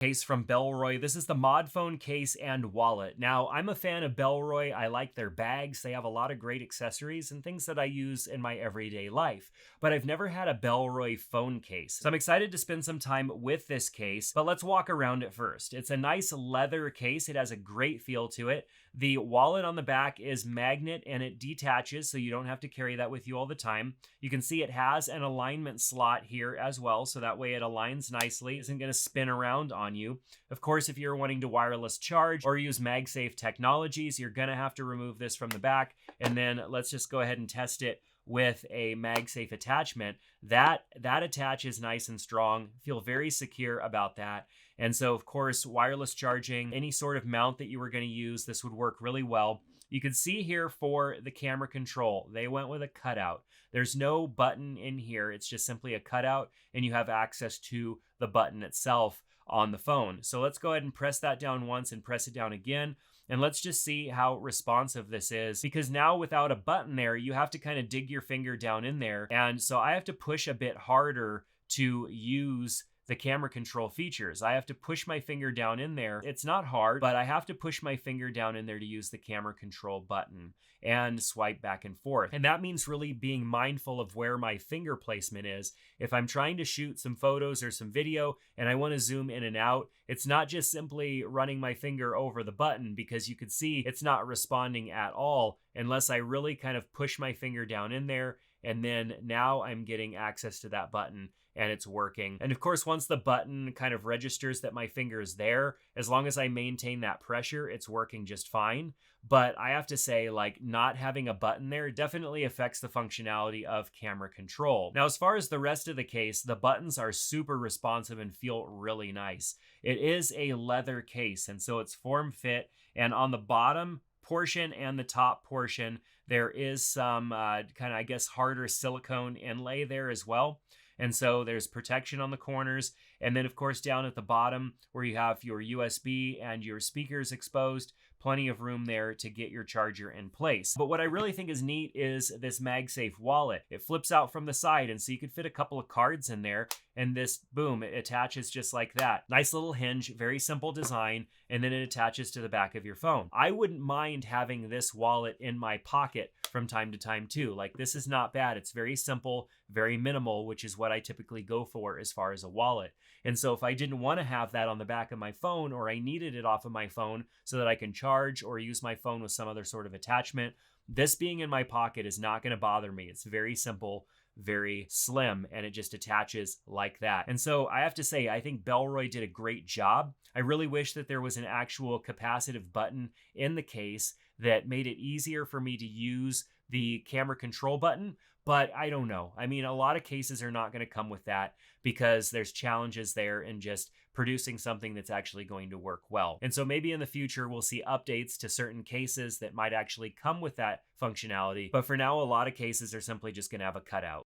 Case from Bellroy. This is the mod phone case and wallet. Now, I'm a fan of Bellroy. I like their bags. They have a lot of great accessories and things that I use in my everyday life, but I've never had a Bellroy phone case. So I'm excited to spend some time with this case, but let's walk around it first. It's a nice leather case. It has a great feel to it. The wallet on the back is magnet and it detaches, so you don't have to carry that with you all the time. You can see it has an alignment slot here as well, so that way it aligns nicely. It isn't going to spin around on you. Of course, if you're wanting to wireless charge or use MagSafe technologies, you're going to have to remove this from the back. And then let's just go ahead and test it with a MagSafe attachment. That attaches nice and strong. Feel very secure about that. And so, of course, wireless charging, any sort of mount that you were going to use, this would work really well. You can see here for the camera control, they went with a cutout. There's no button in here. It's just simply a cutout, and you have access to the button itself on the phone. So let's go ahead and press that down once and press it down again. And let's just see how responsive this is, because now without a button there, you have to kind of dig your finger down in there. And so I have to push a bit harder to use the camera control features. I have to push my finger down in there. It's not hard, but I have to push my finger down in there to use the camera control button and swipe back and forth. And that means really being mindful of where my finger placement is. If I'm trying to shoot some photos or some video and I want to zoom in and out, it's not just simply running my finger over the button, because you could see it's not responding at all unless I really kind of push my finger down in there. And then now I'm getting access to that button and it's working. And of course, once the button kind of registers that my finger is there, as long as I maintain that pressure, it's working just fine. But I have to say, like, not having a button there definitely affects the functionality of camera control. Now, as far as the rest of the case, the buttons are super responsive and feel really nice. It is a leather case, and so it's form fit. And on the bottom portion and the top portion, there is some kind of, I guess, harder silicone inlay there as well. And so there's protection on the corners. And then, of course, down at the bottom where you have your USB and your speakers exposed, plenty of room there to get your charger in place. But what I really think is neat is this MagSafe wallet. It flips out from the side, and so you could fit a couple of cards in there, and this, boom, it attaches just like that. Nice little hinge, very simple design, and then it attaches to the back of your phone. I wouldn't mind having this wallet in my pocket from time to time too. Like, this is not bad. It's very simple, very minimal, which is what I typically go for as far as a wallet. And so if I didn't want to have that on the back of my phone, or I needed it off of my phone so that I can charge or use my phone with some other sort of attachment, this being in my pocket is not going to bother me. It's very simple, very slim, and it just attaches like that. And so I have to say, I think Bellroy did a great job. I really wish that there was an actual capacitive button in the case that made it easier for me to use the camera control button, but I don't know. I mean, a lot of cases are not going to come with that because there's challenges there in just producing something that's actually going to work well. And so maybe in the future, we'll see updates to certain cases that might actually come with that functionality. But for now, a lot of cases are simply just going to have a cutout.